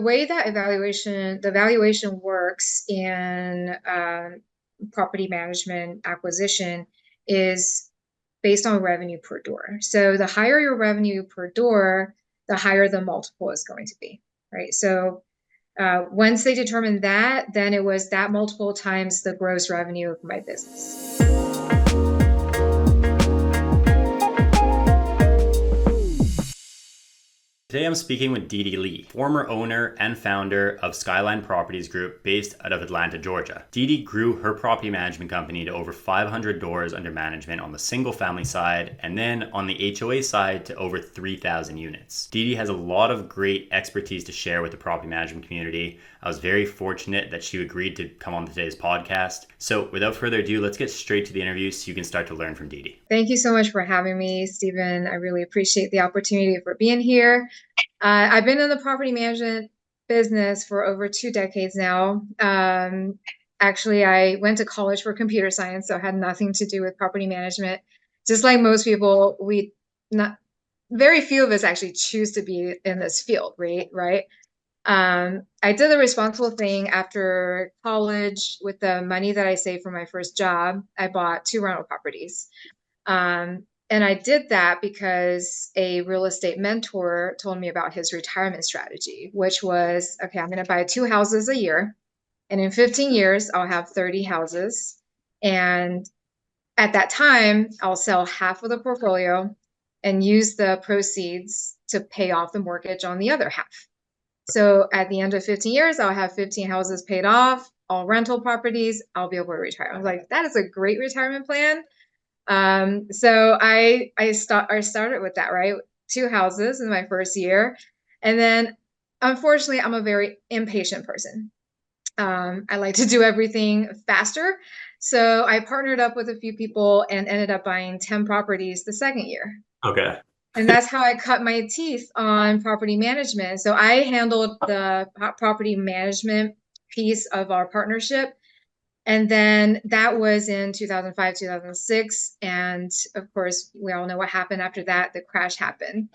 way that the valuation works in property management acquisition is based on revenue per door. So the higher your revenue per door, the higher the multiple is going to be, right? So once they determined that, then it was that multiple times the gross revenue of my business. Today I'm speaking with Dee Lee, former owner and founder of Skyline Properties Group based out of Atlanta, Georgia. Dee grew her property management company to over 500 doors under management on the single family side, and then on the HOA side to over 3,000 units. Dee has a lot of great expertise to share with the property management community. I was very fortunate that she agreed to come on today's podcast. So without further ado, let's get straight to the interview so you can start to learn from Dee. Thank you so much for having me, Stephen. I really appreciate the opportunity for being here. I've been in the property management business for over 2 decades now. Actually, I went to college for computer science, so it had nothing to do with property management. Just like most people, very few of us actually choose to be in this field, right? I did the responsible thing after college. With the money that I saved from my first job, I bought 2 rental properties. And I did that because a real estate mentor told me about his retirement strategy, which was, okay, I'm going to buy 2 houses a year. And in 15 years, I'll have 30 houses. And at that time, I'll sell half of the portfolio and use the proceeds to pay off the mortgage on the other half. So at the end of 15 years, I'll have 15 houses paid off, all rental properties. I'll be able to retire. I was like, that is a great retirement plan. So I started with that, right? 2 houses in my first year. And then unfortunately, I'm a very impatient person. I like to do everything faster. So I partnered up with a few people and ended up buying 10 properties the second year. Okay. And that's how I cut my teeth on property management. So I handled the property management piece of our partnership. And then that was in 2005, 2006. And of course, we all know what happened after that. The crash happened.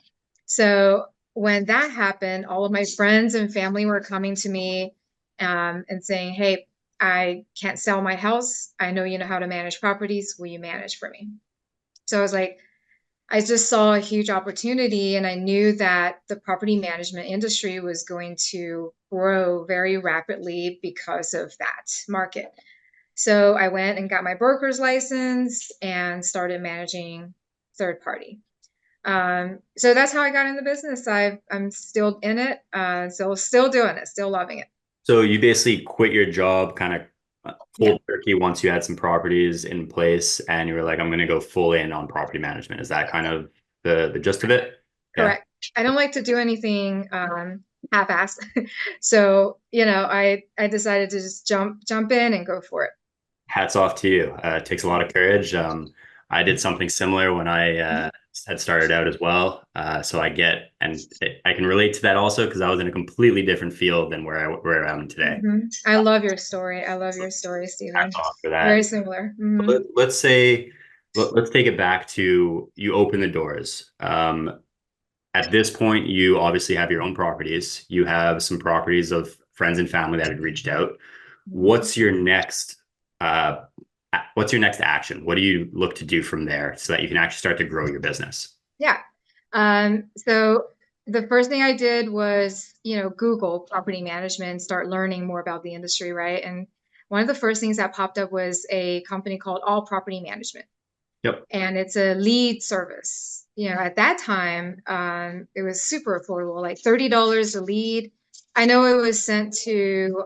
So when that happened, all of my friends and family were coming to me and saying, hey, I can't sell my house. I know you know how to manage properties. Will you manage for me? So I was like, I just saw a huge opportunity, and I knew that the property management industry was going to grow very rapidly because of that market. So I went and got my broker's license and started managing third party. So that's how I got in the business. I'm still in it, so still doing it, still loving it. So you basically quit your job kind of cold turkey once you had some properties in place and you were like, I'm going to go full in on property management. Is that kind of the gist of it? Correct. I don't like to do anything half-assed. So, I decided to just jump in and go for it. Hats off to you. It takes a lot of courage. I did something similar when I had started out as well. So I can relate to that also because I was in a completely different field than where I am today. Mm-hmm. I love your story. I love your story, Stephen. Hats off for that. Very similar. Mm-hmm. Let's take it back to you open the doors. At this point, you obviously have your own properties. You have some properties of friends and family that had reached out. What's your next action? What do you look to do from there so that you can actually start to grow your business? Yeah. So the first thing I did was, Google property management, start learning more about the industry, right? And one of the first things that popped up was a company called All Property Management. Yep. And it's a lead service. At that time, it was super affordable, like $30 a lead. I know it was sent to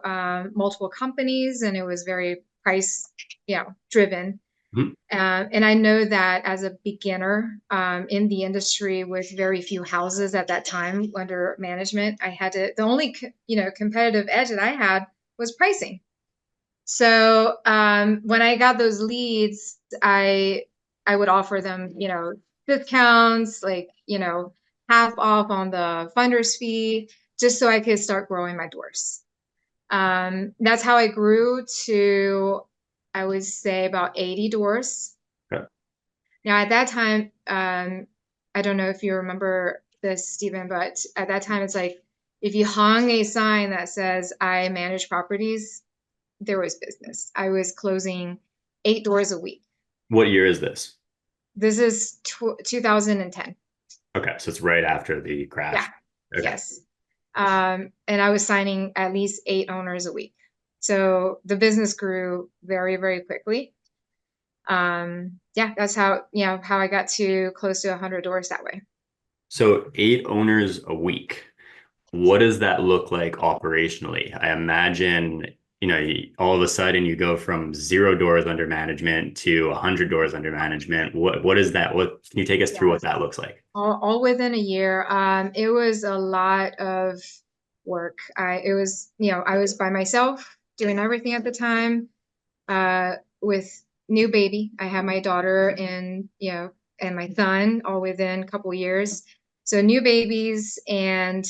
multiple companies and it was very price, driven. Mm-hmm. And I know that as a beginner in the industry with very few houses at that time under management, the only, competitive edge that I had was pricing. So when I got those leads, I would offer them, discounts, like, half off on the funder's fee, just so I could start growing my doors. That's how I grew to, I would say, about 80 doors. Okay. Now, at that time, I don't know if you remember this, Stephen, but at that time, it's like, if you hung a sign that says I manage properties, there was business. I was closing 8 doors a week. What year is this? This is 2010. Okay, so it's right after the Yeah. crash. Okay. Yes. And I was signing at least 8 owners a week. So the business grew very, very quickly. Yeah, that's how I got to close to 100 doors that way. So 8 owners a week. What does that look like operationally? I imagine, all of a sudden you go from 0 doors under management to 100 doors under management. What is that? What can you take us through Yeah. what that looks like? All within a year. It was a lot of work. I was by myself doing everything at the time. With new baby, I had my daughter and my son all within a couple years. So new babies and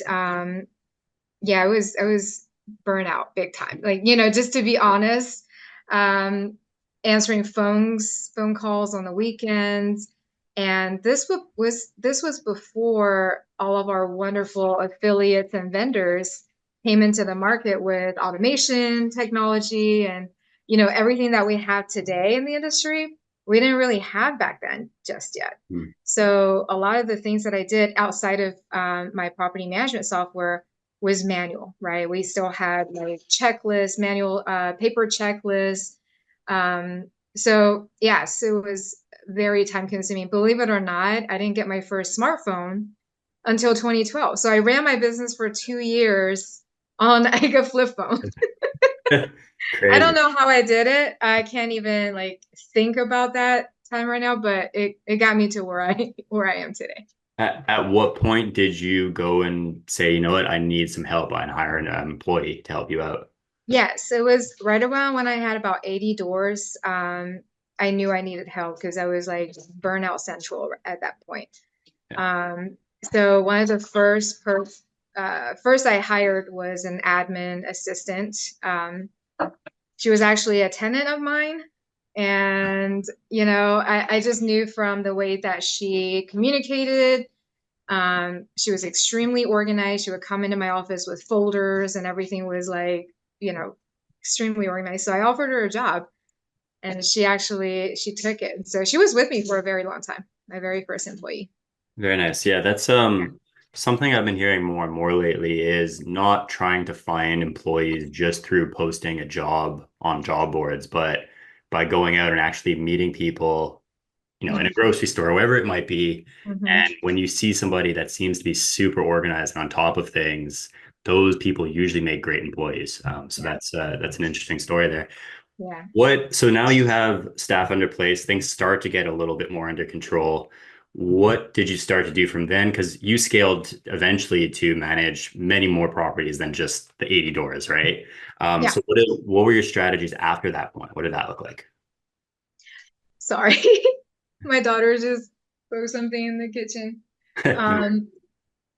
yeah, I was burnout big time. Like, just to be honest, um, answering phone calls on the weekends. And this was before all of our wonderful affiliates and vendors came into the market with automation technology and everything that we have today in the industry. We didn't really have back then just yet. Hmm. So a lot of the things that I did outside of my property management software was manual, right? We still had like checklists, manual paper checklists. So yes, it was very time consuming. Believe it or not, I didn't get my first smartphone until 2012. So I ran my business for 2 years on like a flip phone. I don't Crazy. know how I did it. I can't even like think about that time right now, but it got me to where I am today. At what point did you go and say, you know what, I need some help and hire an employee to help you out? Yes, it was right around when I had about 80 doors. I knew I needed help because I was like burnout central at that point. Yeah. So one of the first I hired was an admin assistant. She was actually a tenant of mine. And, I just knew from the way that she communicated. She was extremely organized. She would come into my office with folders and everything was like, you know, extremely organized. So I offered her a job and she took it. And so she was with me for a very long time, my very first employee. Very nice. Yeah, that's something I've been hearing more and more lately is not trying to find employees just through posting a job on job boards, but by going out and actually meeting people, in a grocery store, wherever it might be. Mm-hmm. And when you see somebody that seems to be super organized and on top of things, those people usually make great employees. So Yeah. that's an interesting story there. Yeah. So now you have staff under place, things start to get a little bit more under control. What did you start to do from then? Because you scaled eventually to manage many more properties than just the 80 doors, right? Yeah. So what were your strategies after that point? What did that look like? Sorry. My daughter just broke something in the kitchen. No worries. Um,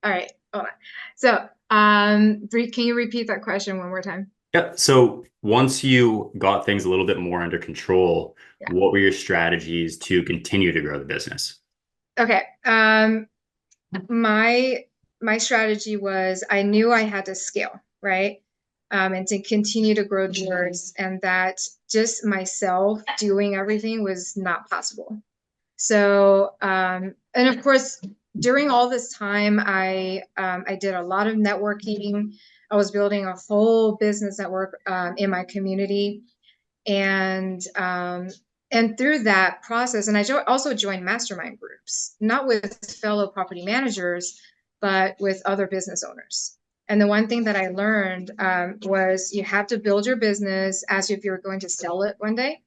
all right. Hold on. So, can you repeat that question one more time? Yeah. So once you got things a little bit more under control, Yeah. what were your strategies to continue to grow the business? Okay. My my strategy was I knew I had to scale, right? And to continue to grow doors, and that just myself doing everything was not possible. So, and of course, during all this time, I did a lot of networking. I was building a whole business network in my community, and through that process, and also joined mastermind groups, not with fellow property managers, but with other business owners. And the one thing that I learned was you have to build your business as if you're going to sell it one day.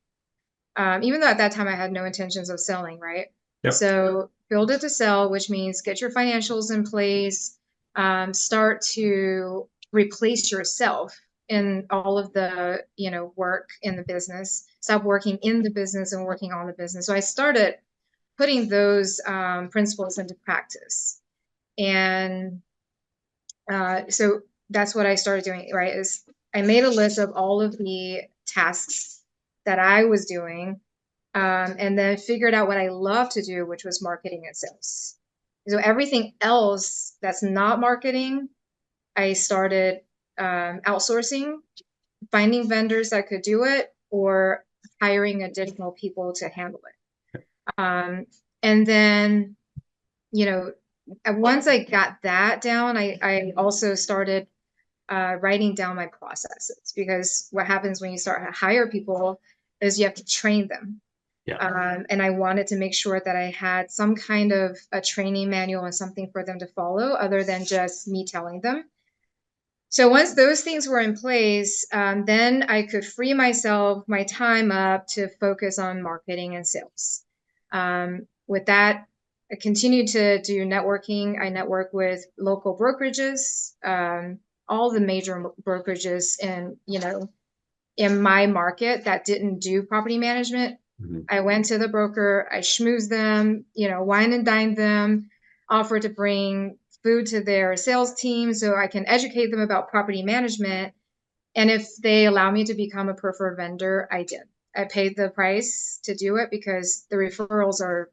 Even though at that time I had no intentions of selling, right? Yep. So build it to sell, which means get your financials in place, start to replace yourself in all of the, work in the business. Stop working in the business and working on the business. So I started putting those principles into practice. And so that's what I started doing, right? Is I made a list of all of the tasks that I was doing, and then figured out what I love to do, which was marketing and sales. So everything else that's not marketing, I started outsourcing, finding vendors that could do it, or hiring additional people to handle it. And then, you know, once I got that down, I also started writing down my processes, because what happens when you start to hire people is you have to train them. Yeah. And I wanted to make sure that I had some kind of a training manual and something for them to follow other than just me telling them. So once those things were in place, then I could free my time up to focus on marketing and sales. With that, I continued to do networking. I network with local brokerages, all the major brokerages in my market that didn't do property management. Mhm. I went to the broker, I schmoozed them, wine and dined them, offered to bring food to their sales team so I can educate them about property management. And if they allow me to become a preferred vendor, I did. I paid the price to do it because the referrals are,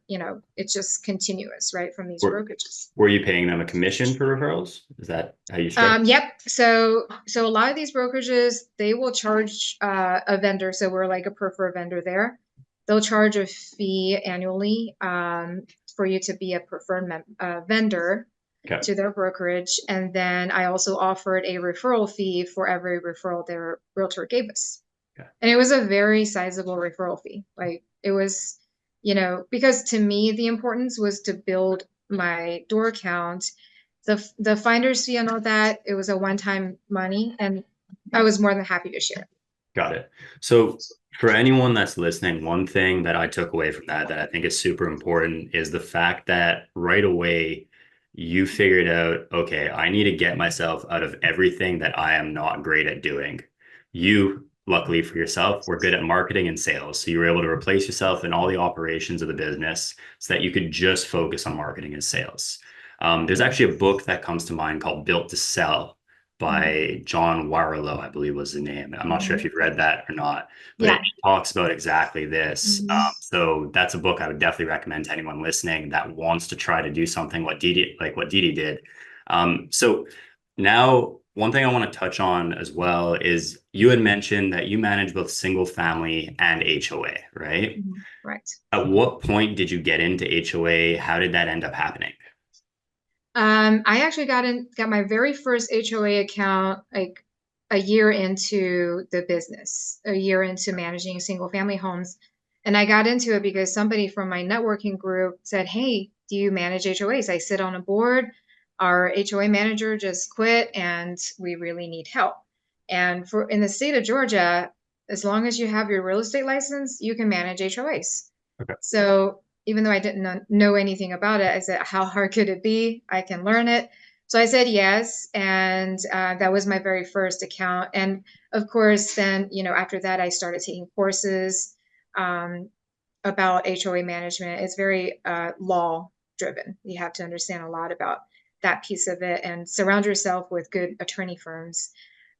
it's just continuous, right, from these Were, brokerages. were you paying them a commission for referrals? Is that how you structure? Yep. So a lot of these brokerages, they will charge a vendor. So we're like a preferred vendor there. They'll charge a fee annually for you to be a preferred vendor Okay. to their brokerage. And then I also offered a referral fee for every referral their realtor gave us. Okay. And it was a very sizable referral fee. Like it was, because to me, the importance was to build my door count. The finder's fee and all that, it was a one-time money, and I was more than happy to share it. Got it. So for anyone that's listening, one thing that I took away from that I think is super important is the fact that right away you figured out, okay, I need to get myself out of everything that I am not great at doing. You, luckily for yourself, were good at marketing and sales. So you were able to replace yourself in all the operations of the business so that you could just focus on marketing and sales. There's actually a book that comes to mind called Built to Sell by John Warlow, I believe was the name. I'm not sure if Mhm. you've read that or not, but it Yeah. talks about exactly this. Mhm. So that's a book I would definitely recommend to anyone listening that wants to try to do something what Didi did. So now one thing I want to touch on as well is you had mentioned that you manage both single family and HOA, right? Mhm. Right. At what point did you get into HOA? How did that end up happening? I actually got my very first HOA account like a year into the business, a year into managing single family homes. And I got into it because somebody from my networking group said, "Hey, do you manage HOAs? I sit on a board. Our HOA manager just quit and we really need help." And for in the state of Georgia, as long as you have your real estate license, you can manage HOAs. Okay. So even though I didn't know anything about it, I said, how hard could it be? I can learn it. So I said yes. And that was my very first account. And of course, then, after that, I started taking courses um, about HOA management. It's very law driven. You have to understand a lot about that piece of it and surround yourself with good attorney firms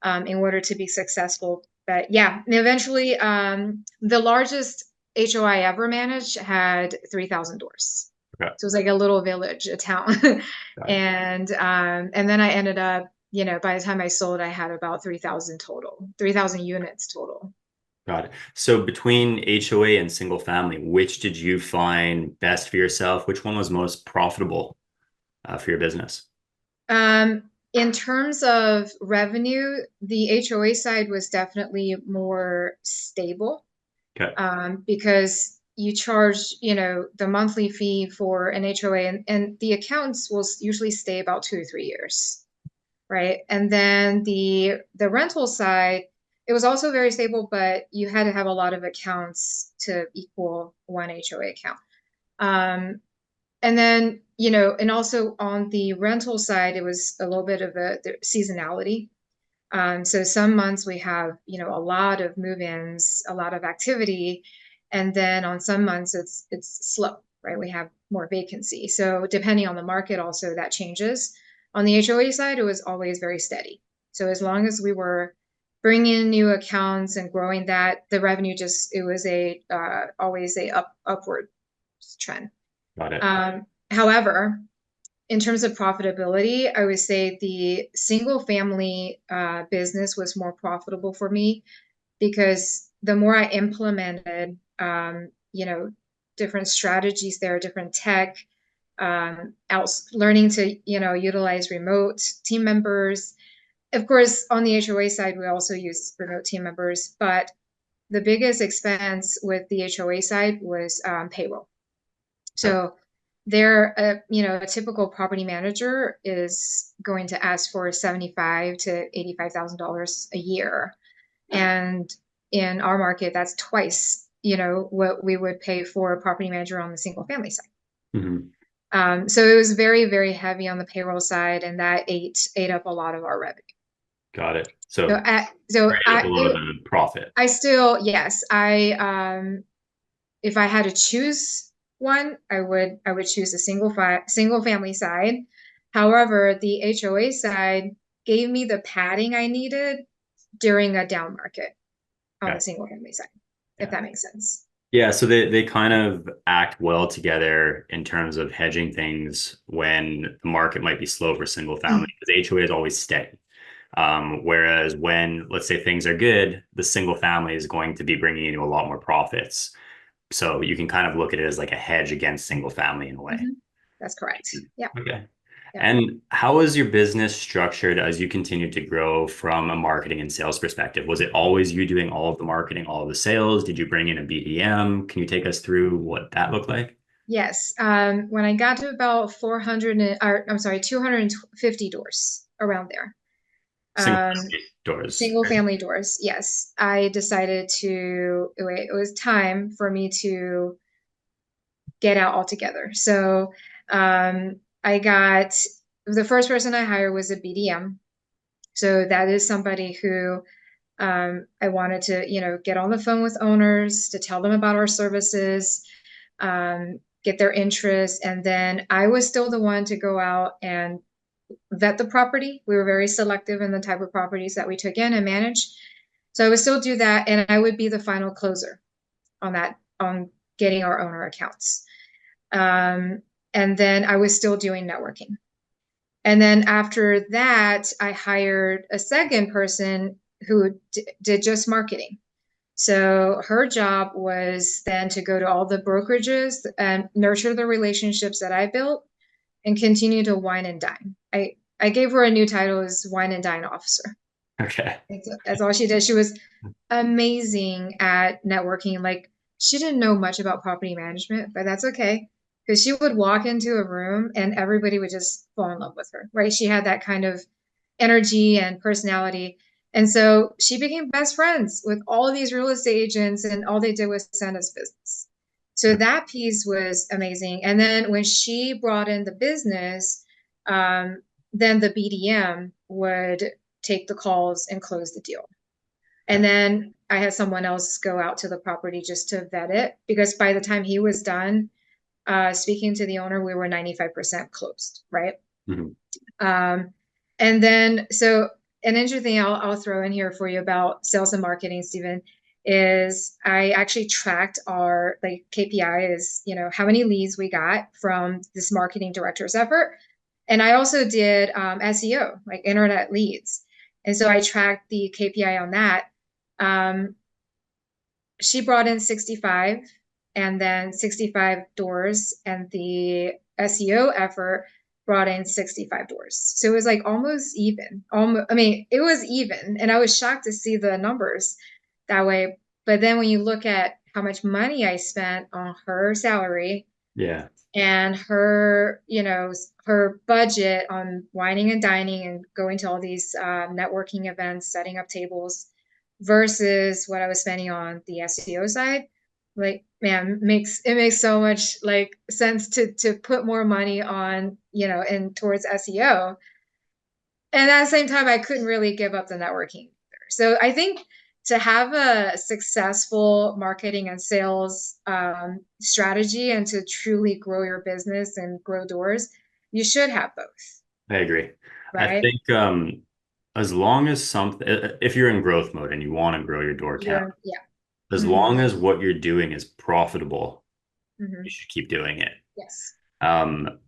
in order to be successful. But yeah, and eventually, the largest HOI I ever managed had 3,000 doors. Okay. So it was like a little village, a town. Got it. And then I ended up, by the time I sold, I had about 3,000 total, 3,000 units total. Got it. So between HOA and single family, which did you find best for yourself? Which one was most profitable for your business? In terms of revenue, the HOA side was definitely more stable Okay. because you charge, the monthly fee for an HOA, and the accounts will usually stay about 2 to 3 years, right? And then the rental side, it was also very stable, but you had to have a lot of accounts to equal one HOA account. Um, and then, and also on the rental side, it was a little bit of the seasonality. So some months we have, a lot of move-ins, a lot of activity, and then on some months it's slow, right? We have more vacancy. So depending on the market, also that changes. On the HOA side, it was always very steady. So as long as we were bringing in new accounts and growing that, the revenue it was a always a upward trend. Got it. However, in terms of profitability, I would say the single family business was more profitable for me because the more I implemented, different strategies there, different tech, learning to, utilize remote team members. Of course, on the HOA side, we also use remote team members, but the biggest expense with the HOA side was payroll. Okay. So a typical property manager is going to ask for 75 to $85,000 a year. And in our market, that's twice, what we would pay for a property manager on the single family side. Hmm. So it was very, very heavy on the payroll side, and that ate up a lot of our revenue. Got it. So, So so traded up a lot of the profit. I still, yes, if I had to choose one, I would choose the single family side. However, the HOA side gave me the padding I needed during a down market on Okay. the single family side, if Yeah. that makes sense. Yeah, so they kind of act well together in terms of hedging things when the market might be slow for single family because HOA is always steady. Whereas when, let's say, things are good, the single family is going to be bringing you a lot more profits. So you can kind of look at it as like a hedge against single family in a way. Mhm. That's correct. Yeah. Okay. Yeah. And how was your business structured as you continued to grow from a marketing and sales perspective? Was it always you doing all of the marketing, all of the sales? Did you bring in a BDM? Can you take us through what that looked like? Yes. When I got to about 400, I'm sorry, 250 doors around there. Single Um, doors, Single right? family doors. Yes. I decided it was time for me to get out altogether. So, I got the first person I hired was a BDM. So that is somebody who I wanted to, get on the phone with owners to tell them about our services, get their interest. And then I was still the one to go out and vet the property. We were very selective in the type of properties that we took in and managed. So I would still do that. And I would be the final closer on getting our owner accounts. Um, and then I was still doing networking. And then after that, I hired a second person who did just marketing. So her job was then to go to all the brokerages and nurture the relationships that I built and continue to wine and dine. I gave her a new title as wine and dine officer. Okay. That's all she did. She was amazing at networking. Like she didn't know much about property management, but that's okay. Because she would walk into a room and everybody would just fall in love with her, right? She had that kind of energy and personality. And so she became best friends with all of these real estate agents, and all they did was send us business. So that piece was amazing. And then when she brought in the business, then the BDM would take the calls and close the deal. And Okay. then I had someone else go out to the property just to vet it because by the time he was done speaking to the owner, we were 95% closed, right? Mhm. Um, and then, so an interesting thing I'll throw in here for you about sales and marketing, Stephen, is I actually tracked our like KPI is, how many leads we got from this marketing director's effort. And I also did SEO, like internet leads. And so I tracked the KPI on that. Um, she brought in 65 and then 65 doors, and the SEO effort brought in 65 doors. So it was like almost even. Almost, I mean, it was even. And I was shocked to see the numbers that way. But then when you look at how much money I spent on her salary Yeah. and her budget on wining and dining and going to all these networking events, setting up tables versus what I was spending on the SEO side, like man, it makes so much like sense to put more money on, and towards SEO. And at the same time, I couldn't really give up the networking either. So I think to have a successful marketing and sales strategy and to truly grow your business and grow doors, you should have both, I agree. I right? think as long as something, if you're in growth mode and you want to grow your door count, Yeah. as Hmm. long as what you're doing is profitable, Hmm. you should keep doing it. Yes.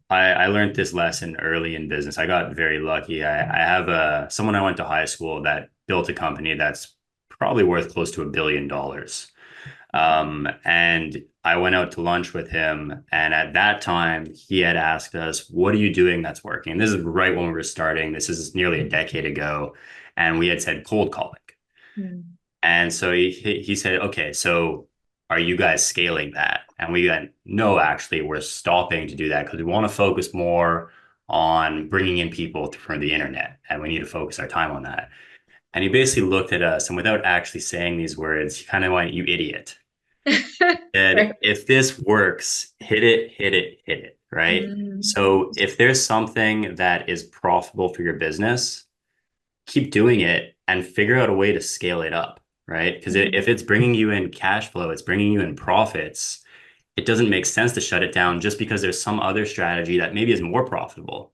I learned this lesson early in business. I got very lucky. I have someone I went to high school that built a company that's probably worth close to $1 billion. And I went out to lunch with him, and at that time, he had asked us, "What are you doing that's working?" And this is right when we were starting. This is nearly a decade ago, and we had said cold calling. Mm. And so he said, "Okay, so are you guys scaling that?" And we went, "No, actually, we're stopping to do that because we want to focus more on bringing in people from the internet, and we need to focus our time on that." And he basically looked at us, and without actually saying these words, he kind of went, "You idiot." And Right. if this works, hit it, hit it, hit it, right? Mm. So if there's something that is profitable for your business, keep doing it and figure out a way to scale it up, right? Because if Mhm. it's bringing you in cash flow, it's bringing you in profits, it doesn't make sense to shut it down just because there's some other strategy that maybe is more profitable,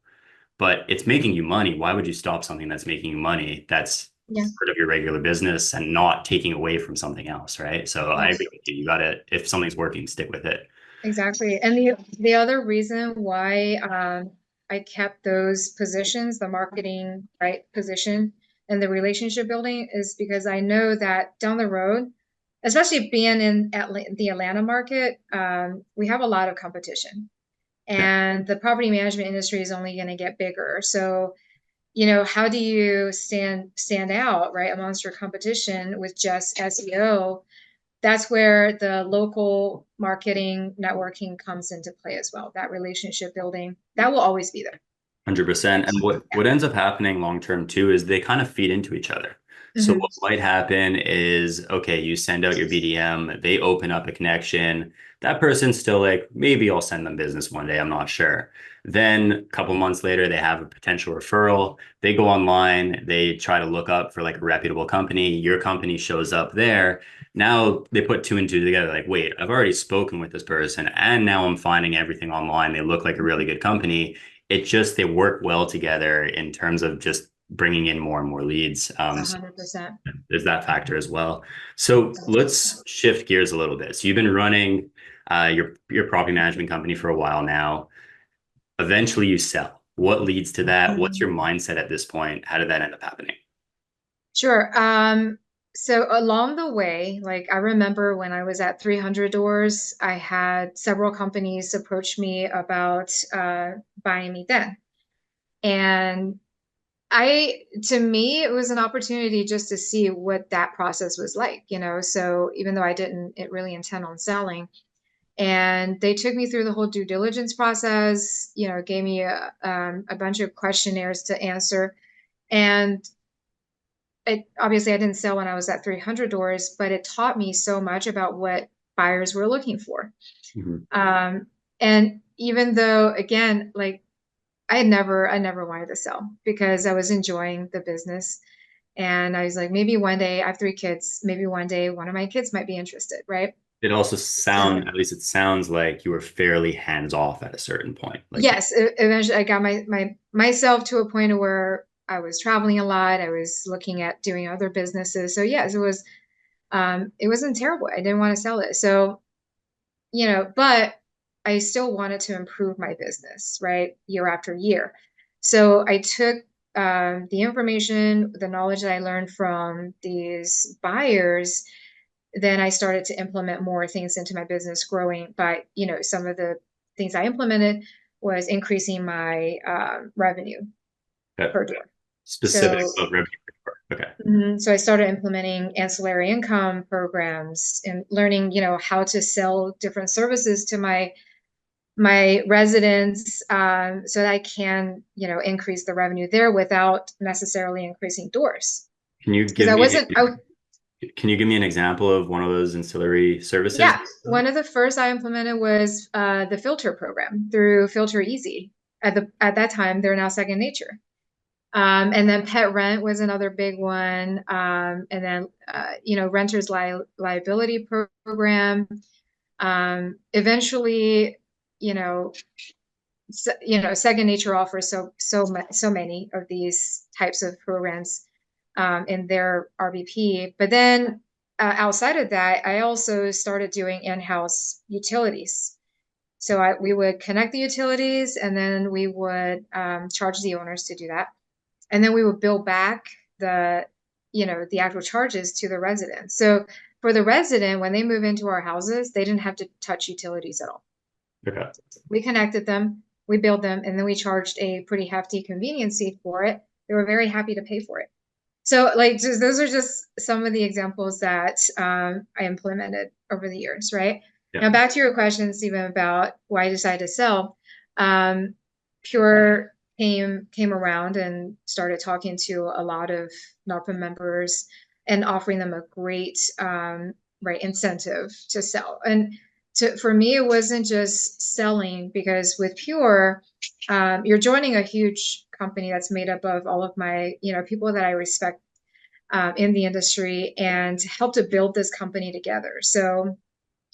but it's making you money. Why would you stop something that's making you money that's Yeah. part of your regular business and not taking away from something else, right? So I agree Yes. with you. You got to, if something's working, stick with it. Exactly. And the other reason why I kept those positions, the marketing right position and the relationship building, is because I know that down the road, especially being in the Atlanta market, we have a lot of competition, Yeah, and the property management industry is only going to get bigger. So, how do you stand out, right, amongst your competition with just SEO? That's where the local marketing networking comes into play as well. That relationship building, that will always be there. 100%. And what ends up happening long term too is they kind of feed into each other. So Hmm. what might happen is, okay, you send out your BDM, they open up a connection. That person's still like, maybe I'll send them business one day, I'm not sure. Then a couple months later, they have a potential referral. They go online, they try to look up for like a reputable company. Your company shows up there. Now they put two and two together, like, wait, I've already spoken with this person, and now I'm finding everything online. They look like a really good company. It just, they work well together in terms of just bringing in more and more leads. So 100%. there's that factor as well. So let's shift gears a little bit. So you've been running your property management company for a while now. Eventually you sell. What leads to that? What's your mindset at this point? How did that end up happening? Sure. So along the way, like I remember when I was at 300 doors, I had several companies approach me about buying me then. And to me, it was an opportunity just to see what that process was like. So even though I didn't really intend on selling, and they took me through the whole due diligence process, gave me a bunch of questionnaires to answer. And obviously, I didn't sell when I was at 300 doors, but it taught me so much about what buyers were looking for. Mhm. Um, and even though, again, like I never wanted to sell because I was enjoying the business. And I was like, maybe one day, I have three kids, maybe one day one of my kids might be interested, right? It also So at least it sounds like you were fairly hands off at a certain point. Like, yes, eventually I got myself to a point where I was traveling a lot. I was looking at doing other businesses. So yes, it wasn't terrible. I didn't want to sell it. So, but I still wanted to improve my business, right? Year after year. So I took the information, the knowledge that I learned from these buyers, then I started to implement more things into my business, growing by, some of the things I implemented was increasing my revenue okay, per door. specific So, of revenue. Okay. so I started implementing ancillary income programs and learning, how to sell different services to my residents, so that I can, increase the revenue there without necessarily increasing doors. Can you Because give I me wasn't, I, can you give me an example of one of those ancillary services? Yeah, one of the first I implemented was the filter program through Filter Easy. At that time, they're now Second Nature. And then pet rent was another big one. And then renters liability program. Eventually, you know, Second Nature offers so many of these types of programs in their RBP. But then outside of that, I also started doing in-house utilities. So we would connect the utilities, and then we would charge the owners to do that. And then we would bill back the, the actual charges to the residents. So for the resident, when they move into our houses, they didn't have to touch utilities at all. Okay. We connected them, we billed them, and then we charged a pretty hefty convenience fee for it. They were very happy to pay for it. So like those are just some of the examples that I implemented over the years, right? Yeah. Now back to your question, Stephen, about why I decided to sell. Um, Pure came around and started talking to a lot of NARPA members and offering them a great right incentive to sell. And for me, it wasn't just selling, because with Pure, you're joining a huge company that's made up of all of my, people that I respect in the industry, and help to build this company together. So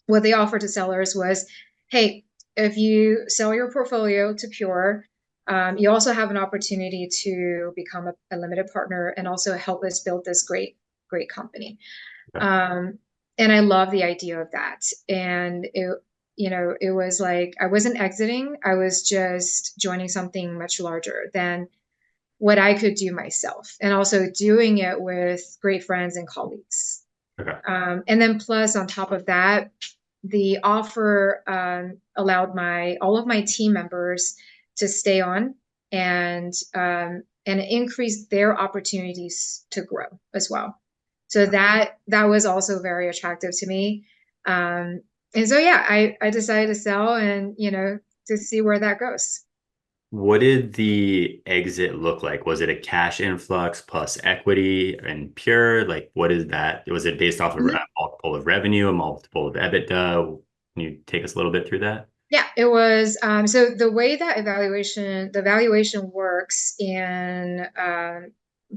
what they offered to sellers was, hey, if you sell your portfolio to Pure, you also have an opportunity to become a limited partner and also help us build this great company. Okay. And I love the idea of that. And it was like I wasn't exiting, I was just joining something much larger than what I could do myself, and also doing it with great friends and colleagues. Okay. And then plus on top of that, the offer allowed all of my team members to stay on, and increase their opportunities to grow as well. So that was also very attractive to me. And so yeah, I decided to sell, and to see where that goes. What did the exit look like? Was it a cash influx plus equity and pure? Like, what is that? Was it based off of a multiple of revenue, a multiple of EBITDA? Can you take us a little bit through that? Yeah, it was. So the way that the valuation works in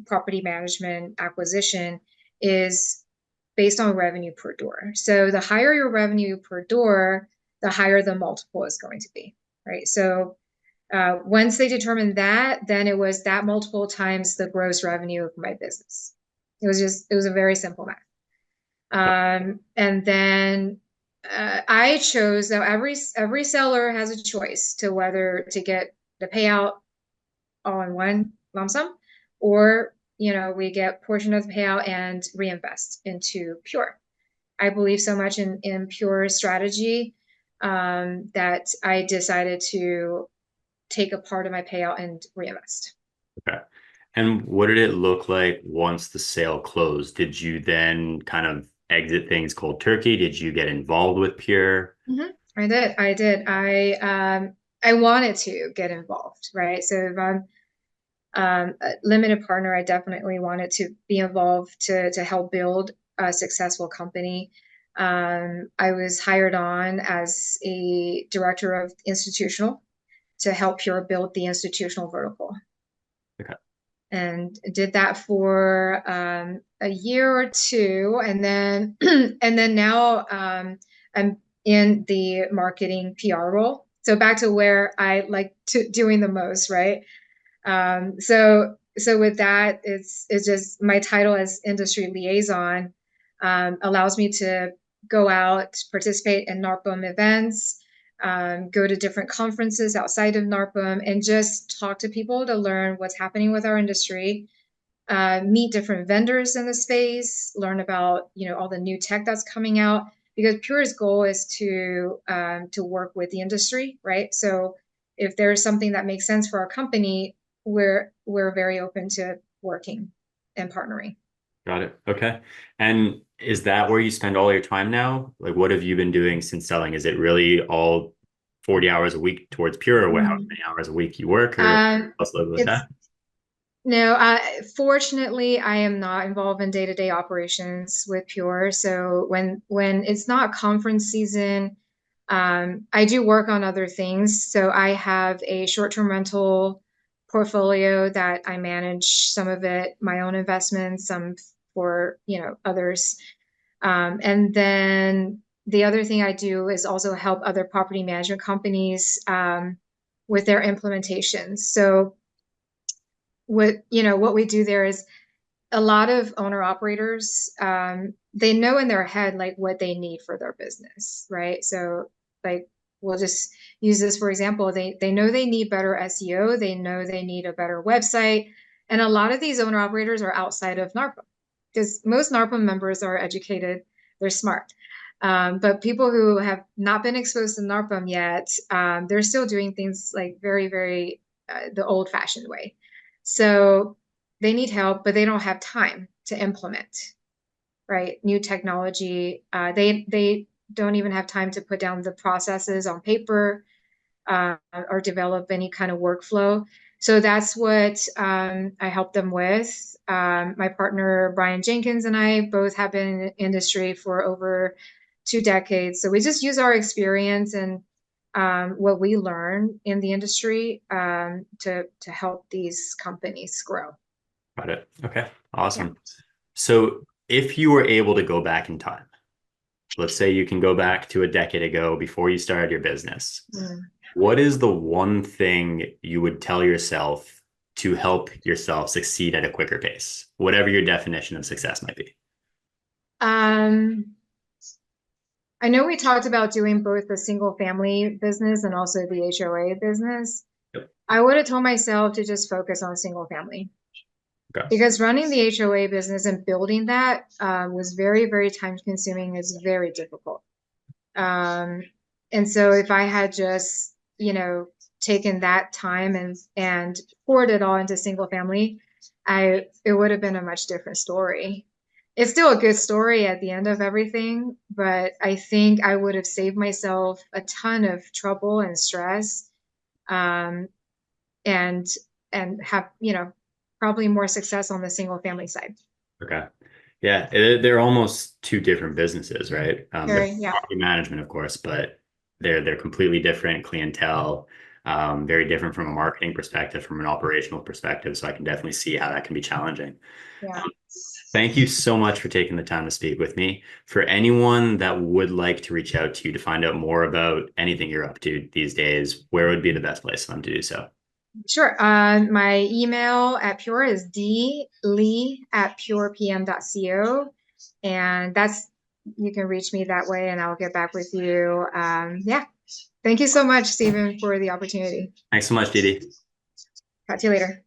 property management acquisition is based on revenue per door. So the higher your revenue per door, the higher the multiple is going to be, right? So once they determined that, then it was that multiple times the gross revenue of my business. It was a very simple math. And then I chose, though every seller has a choice to whether to get the payout all in one lump sum, or we get portion of the payout and reinvest into Pure. I believe so much in Pure strategy that I decided to take a part of my payout and reinvest. Okay. And what did it look like once the sale closed? Did you then kind of exit things cold turkey? Did you get involved with Pure? Mm-hmm. I did. I did. I wanted to get involved, right? So if I'm a limited partner, I definitely wanted to be involved to help build a successful company. I was hired on as a director of institutional to help Pure build the institutional vertical, Okay. and did that for a year or two, and then and then now I'm in the marketing PR role. So back to where I like to doing the most, right? So with that, it's just my title as industry liaison allows me to go out, participate in NARPM events, go to different conferences outside of NARPM, and just talk to people to learn what's happening with our industry, meet different vendors in the space, learn about all the new tech that's coming out. Because Pure's goal is to work with the industry, right? So if there's something that makes sense for our company, we're very open to working and partnering. Got it. Okay. And is that where you spend all your time now? Like, what have you been doing since selling? Is it really all 40 hours a week towards Pure, or what, how Mhm. many hours a week you work, or Um, let's live with it's that? No, fortunately, I am not involved in day-to-day operations with Pure. So when it's not conference season, I do work on other things. So I have a short-term rental portfolio that I manage, some of it my own investments, some for, others. And then the other thing I do is also help other property management companies with their implementations. So what we do there is a lot of owner operators, they know in their head like what they need for their business, right? So like we'll just use this for example. They know they need better SEO. They know they need a better website. And a lot of these owner operators are outside of NARPM because most NARPM members are educated, they're smart. But people who have not been exposed to NARPM yet, they're still doing things like very, very the old-fashioned way. So they need help, but they don't have time to implement, right? New technology. They don't even have time to put down the processes on paper or develop any kind of workflow. So that's what I help them with. My partner, Brian Jenkins, and I both have been in industry for over 2 decades. So we just use our experience and what we learn in the industry to help these companies grow. Got it. Okay. Yeah. Awesome. So if you were able to go back in time, let's say you can go back to a decade ago before you started your business, Mm. what is the one thing you would tell yourself to help yourself succeed at a quicker pace, whatever your definition of success might be? Um, I know we talked about doing both the single family business and also the HOA business. Yep. I would have told myself to just focus on single family Okay. because running the HOA business and building that was very, very time consuming. It's very difficult. Um, and so if I had just, taken that time and poured it all into single family, it would have been a much different story. It's still a good story at the end of everything, but I think I would have saved myself a ton of trouble and stress, um, and have, probably more success on the single family side. Okay. Yeah, they're almost two different businesses, right? They're Very, yeah, property management, of course, but they're completely different clientele, very different from a marketing perspective, from an operational perspective. So I can definitely see how that can be challenging. yeah. Um, Thank you so much for taking the time to speak with me. For anyone that would like to reach out to you to find out more about anything you're up to these days, where would be the best place for them to do so? Sure. My email at Pure is dlee@purepm.co. And you can reach me that way and I'll get back with you. Yeah. Thank you so much, Stephen, for the opportunity. Thanks so much, Didi. Talk to you later.